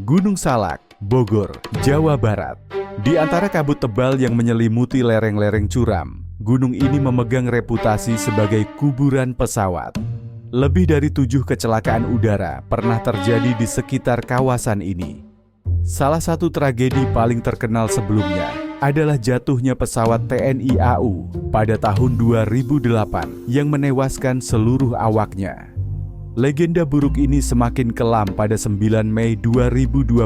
Gunung Salak, Bogor, Jawa Barat. Di antara kabut tebal yang menyelimuti lereng-lereng curam, gunung ini memegang reputasi sebagai kuburan pesawat. Lebih dari 7 kecelakaan udara pernah terjadi di sekitar kawasan ini. Salah satu tragedi paling terkenal sebelumnya adalah jatuhnya pesawat TNI AU pada tahun 2008 yang menewaskan seluruh awaknya. Legenda buruk ini semakin kelam pada 9 Mei 2012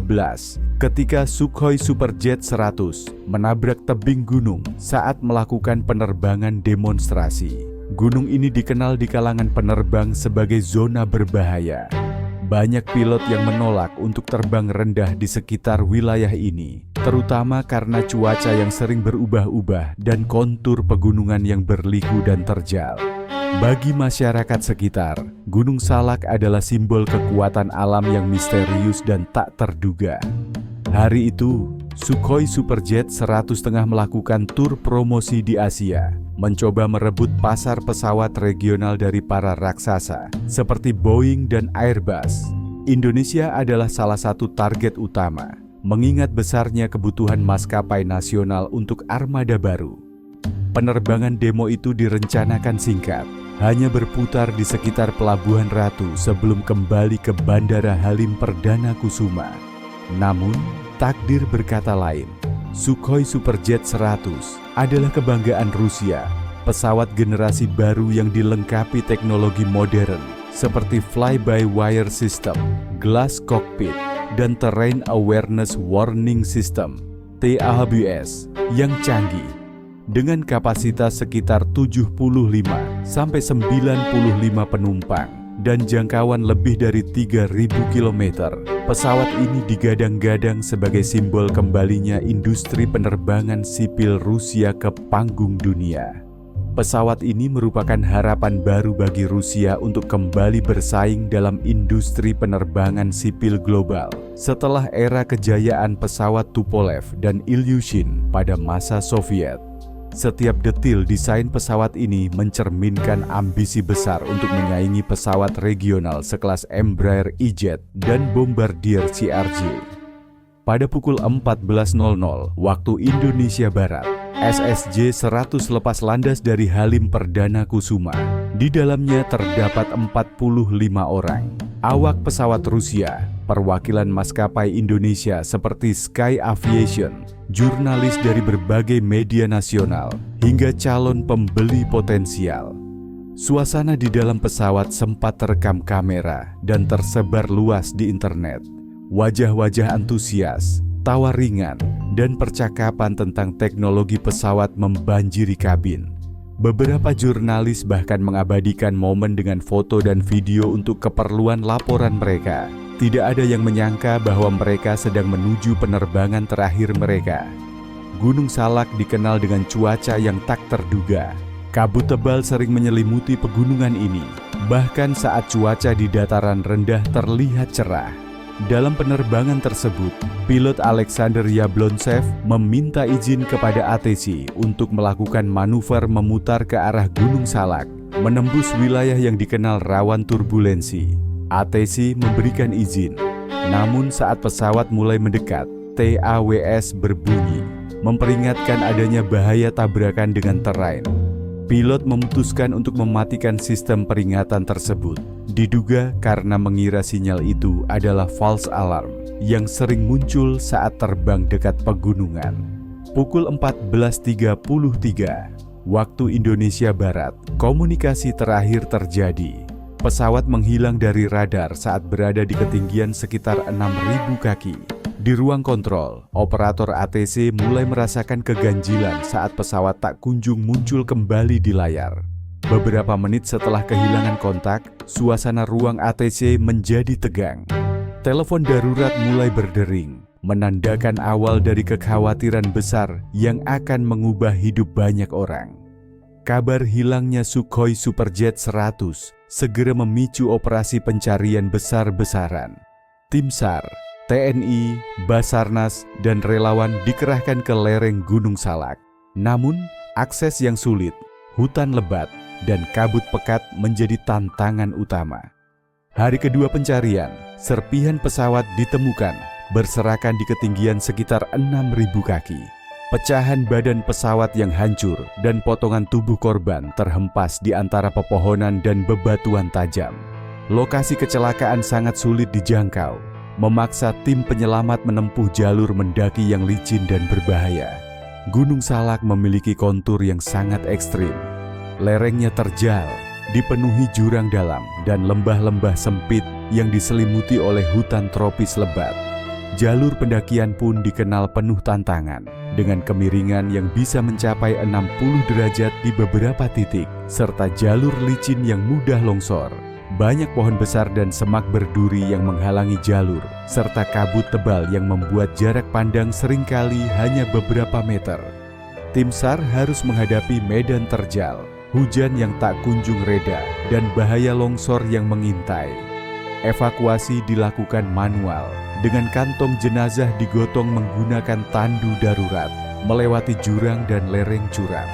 ketika Sukhoi Superjet 100 menabrak tebing gunung saat melakukan penerbangan demonstrasi. Gunung ini dikenal di kalangan penerbang sebagai zona berbahaya. Banyak pilot yang menolak untuk terbang rendah di sekitar wilayah ini, terutama karena cuaca yang sering berubah-ubah dan kontur pegunungan yang berliku dan terjal. Bagi masyarakat sekitar, Gunung Salak adalah simbol kekuatan alam yang misterius dan tak terduga. Hari itu, Sukhoi Superjet 100 tengah melakukan tur promosi di Asia, mencoba merebut pasar pesawat regional dari para raksasa seperti Boeing dan Airbus. Indonesia adalah salah satu target utama, mengingat besarnya kebutuhan maskapai nasional untuk armada baru. Penerbangan demo itu direncanakan singkat, hanya berputar di sekitar Pelabuhan Ratu sebelum kembali ke Bandara Halim Perdana Kusuma. Namun, takdir berkata lain. Sukhoi Superjet 100 adalah kebanggaan Rusia, pesawat generasi baru yang dilengkapi teknologi modern seperti fly-by-wire system, glass cockpit, dan terrain awareness warning system (TAWS) yang canggih. Dengan kapasitas sekitar 75-95 penumpang dan jangkauan lebih dari 3.000 km, pesawat ini digadang-gadang sebagai simbol kembalinya industri penerbangan sipil Rusia ke panggung dunia. Pesawat ini merupakan harapan baru bagi Rusia untuk kembali bersaing dalam industri penerbangan sipil global setelah era kejayaan pesawat Tupolev dan Ilyushin pada masa Soviet. Setiap detil desain pesawat ini mencerminkan ambisi besar untuk menyaingi pesawat regional sekelas Embraer E-Jet dan Bombardier CRJ. Pada pukul 14.00 waktu Indonesia Barat, SSJ 100 lepas landas dari Halim Perdana Kusuma. Di dalamnya terdapat 45 orang. Awak pesawat Rusia, perwakilan maskapai Indonesia seperti Sky Aviation, jurnalis dari berbagai media nasional, hingga calon pembeli potensial. Suasana di dalam pesawat sempat terekam kamera dan tersebar luas di internet. Wajah-wajah antusias, tawa ringan, dan percakapan tentang teknologi pesawat membanjiri kabin. Beberapa jurnalis bahkan mengabadikan momen dengan foto dan video untuk keperluan laporan mereka. Tidak ada yang menyangka bahwa mereka sedang menuju penerbangan terakhir mereka. Gunung Salak dikenal dengan cuaca yang tak terduga. Kabut tebal sering menyelimuti pegunungan ini, bahkan saat cuaca di dataran rendah terlihat cerah. Dalam penerbangan tersebut, pilot Alexander Yablonchev meminta izin kepada ATC untuk melakukan manuver memutar ke arah Gunung Salak, menembus wilayah yang dikenal rawan turbulensi. ATC memberikan izin, namun saat pesawat mulai mendekat, TAWS berbunyi, memperingatkan adanya bahaya tabrakan dengan terrain. Pilot memutuskan untuk mematikan sistem peringatan tersebut, diduga karena mengira sinyal itu adalah false alarm yang sering muncul saat terbang dekat pegunungan. Pukul 14.33 waktu Indonesia Barat, komunikasi terakhir terjadi. Pesawat menghilang dari radar saat berada di ketinggian sekitar 6.000 kaki. Di ruang kontrol, operator ATC mulai merasakan keganjilan saat pesawat tak kunjung muncul kembali di layar. Beberapa menit setelah kehilangan kontak, suasana ruang ATC menjadi tegang. Telepon darurat mulai berdering, menandakan awal dari kekhawatiran besar yang akan mengubah hidup banyak orang. Kabar hilangnya Sukhoi Superjet 100 segera memicu operasi pencarian besar-besaran. Tim SAR, TNI, Basarnas, dan relawan dikerahkan ke lereng Gunung Salak. Namun, akses yang sulit, hutan lebat, dan kabut pekat menjadi tantangan utama. Hari kedua pencarian, serpihan pesawat ditemukan berserakan di ketinggian sekitar 6.000 kaki. Pecahan badan pesawat yang hancur dan potongan tubuh korban terhempas di antara pepohonan dan bebatuan tajam. Lokasi kecelakaan sangat sulit dijangkau, memaksa tim penyelamat menempuh jalur mendaki yang licin dan berbahaya. Gunung Salak memiliki kontur yang sangat ekstrim. Lerengnya terjal, dipenuhi jurang dalam dan lembah-lembah sempit yang diselimuti oleh hutan tropis lebat. Jalur pendakian pun dikenal penuh tantangan, dengan kemiringan yang bisa mencapai 60 derajat di beberapa titik, serta jalur licin yang mudah longsor. Banyak pohon besar dan semak berduri yang menghalangi jalur, serta kabut tebal yang membuat jarak pandang seringkali hanya beberapa meter. Tim SAR harus menghadapi medan terjal, hujan yang tak kunjung reda, dan bahaya longsor yang mengintai. Evakuasi dilakukan manual, dengan kantong jenazah digotong menggunakan tandu darurat, melewati jurang dan lereng curam.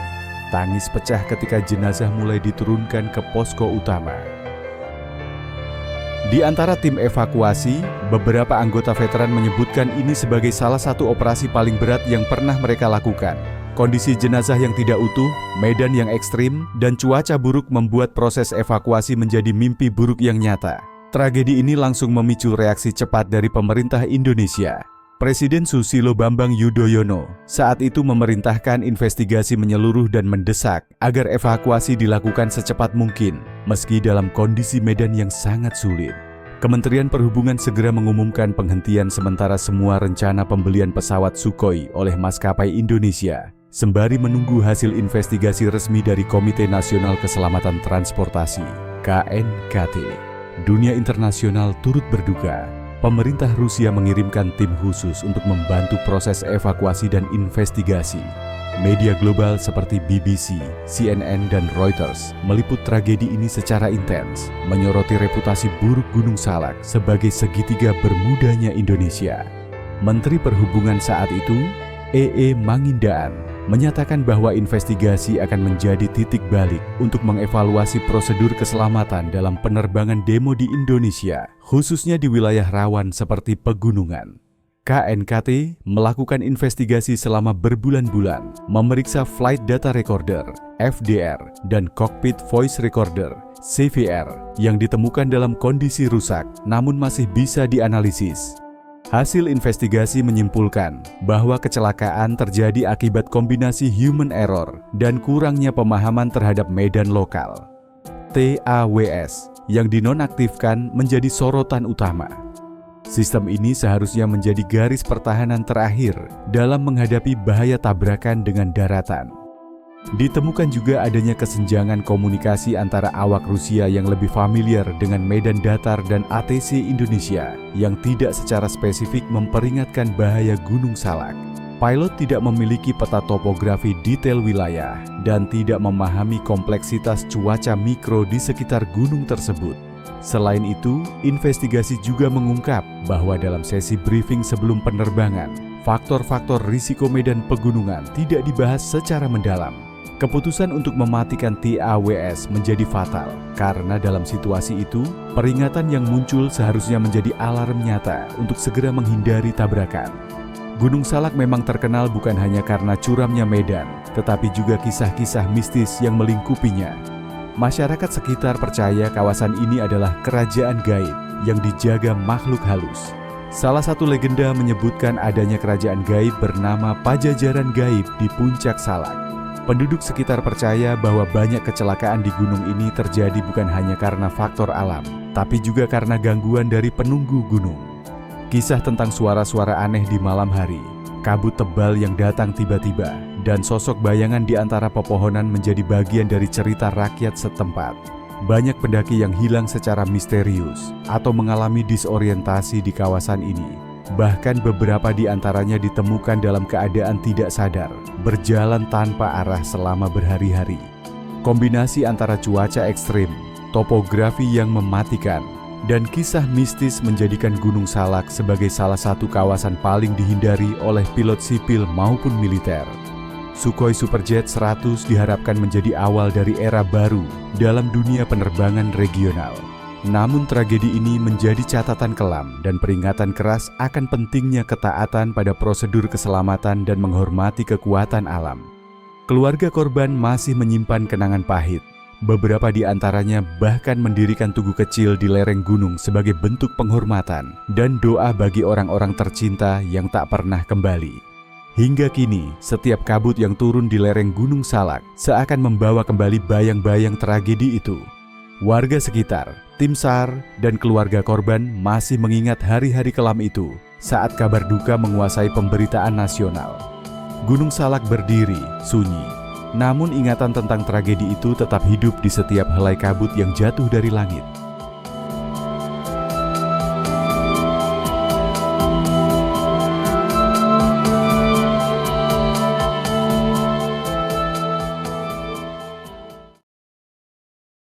Tangis pecah ketika jenazah mulai diturunkan ke posko utama. Di antara tim evakuasi, beberapa anggota veteran menyebutkan ini sebagai salah satu operasi paling berat yang pernah mereka lakukan. Kondisi jenazah yang tidak utuh, medan yang ekstrim, dan cuaca buruk membuat proses evakuasi menjadi mimpi buruk yang nyata. Tragedi ini langsung memicu reaksi cepat dari pemerintah Indonesia. Presiden Susilo Bambang Yudhoyono saat itu memerintahkan investigasi menyeluruh dan mendesak agar evakuasi dilakukan secepat mungkin, meski dalam kondisi medan yang sangat sulit. Kementerian Perhubungan segera mengumumkan penghentian sementara semua rencana pembelian pesawat Sukhoi oleh maskapai Indonesia, sembari menunggu hasil investigasi resmi dari Komite Nasional Keselamatan Transportasi (KNKT). Dunia internasional turut berduka. Pemerintah Rusia mengirimkan tim khusus untuk membantu proses evakuasi dan investigasi. Media global seperti BBC, CNN, dan Reuters meliput tragedi ini secara intens, menyoroti reputasi buruk Gunung Salak sebagai segitiga bermudanya Indonesia. Menteri Perhubungan saat itu, E.E. Mangindaan, menyatakan bahwa investigasi akan menjadi titik balik untuk mengevaluasi prosedur keselamatan dalam penerbangan demo di Indonesia, khususnya di wilayah rawan seperti pegunungan. KNKT melakukan investigasi selama berbulan-bulan, memeriksa Flight Data Recorder (FDR) dan Cockpit Voice Recorder (CVR) yang ditemukan dalam kondisi rusak namun masih bisa dianalisis. Hasil investigasi menyimpulkan bahwa kecelakaan terjadi akibat kombinasi human error dan kurangnya pemahaman terhadap medan lokal. TAWS yang dinonaktifkan menjadi sorotan utama. Sistem ini seharusnya menjadi garis pertahanan terakhir dalam menghadapi bahaya tabrakan dengan daratan. Ditemukan juga adanya kesenjangan komunikasi antara awak Rusia yang lebih familiar dengan medan datar dan ATC Indonesia yang tidak secara spesifik memperingatkan bahaya Gunung Salak. Pilot tidak memiliki peta topografi detail wilayah dan tidak memahami kompleksitas cuaca mikro di sekitar gunung tersebut. Selain itu, investigasi juga mengungkap bahwa dalam sesi briefing sebelum penerbangan, faktor-faktor risiko medan pegunungan tidak dibahas secara mendalam. Keputusan untuk mematikan TAWS menjadi fatal karena dalam situasi itu, peringatan yang muncul seharusnya menjadi alarm nyata untuk segera menghindari tabrakan. Gunung Salak memang terkenal bukan hanya karena curamnya medan, tetapi juga kisah-kisah mistis yang melingkupinya. Masyarakat sekitar percaya kawasan ini adalah kerajaan gaib yang dijaga makhluk halus. Salah satu legenda menyebutkan adanya kerajaan gaib bernama Pajajaran Gaib di Puncak Salak. Penduduk sekitar percaya bahwa banyak kecelakaan di gunung ini terjadi bukan hanya karena faktor alam, tapi juga karena gangguan dari penunggu gunung. Kisah tentang suara-suara aneh di malam hari, kabut tebal yang datang tiba-tiba, dan sosok bayangan di antara pepohonan menjadi bagian dari cerita rakyat setempat. Banyak pendaki yang hilang secara misterius atau mengalami disorientasi di kawasan ini. Bahkan beberapa di antaranya ditemukan dalam keadaan tidak sadar, berjalan tanpa arah selama berhari-hari. Kombinasi antara cuaca ekstrim, topografi yang mematikan, dan kisah mistis menjadikan Gunung Salak sebagai salah satu kawasan paling dihindari oleh pilot sipil maupun militer. Sukhoi Superjet 100 diharapkan menjadi awal dari era baru dalam dunia penerbangan regional. Namun tragedi ini menjadi catatan kelam dan peringatan keras akan pentingnya ketaatan pada prosedur keselamatan dan menghormati kekuatan alam. Keluarga korban masih menyimpan kenangan pahit. Beberapa di antaranya bahkan mendirikan tugu kecil di lereng gunung sebagai bentuk penghormatan dan doa bagi orang-orang tercinta yang tak pernah kembali. Hingga kini, setiap kabut yang turun di lereng Gunung Salak seakan membawa kembali bayang-bayang tragedi itu. Warga sekitar, tim SAR, dan keluarga korban masih mengingat hari-hari kelam itu saat kabar duka menguasai pemberitaan nasional. Gunung Salak berdiri, sunyi, namun ingatan tentang tragedi itu tetap hidup di setiap helai kabut yang jatuh dari langit.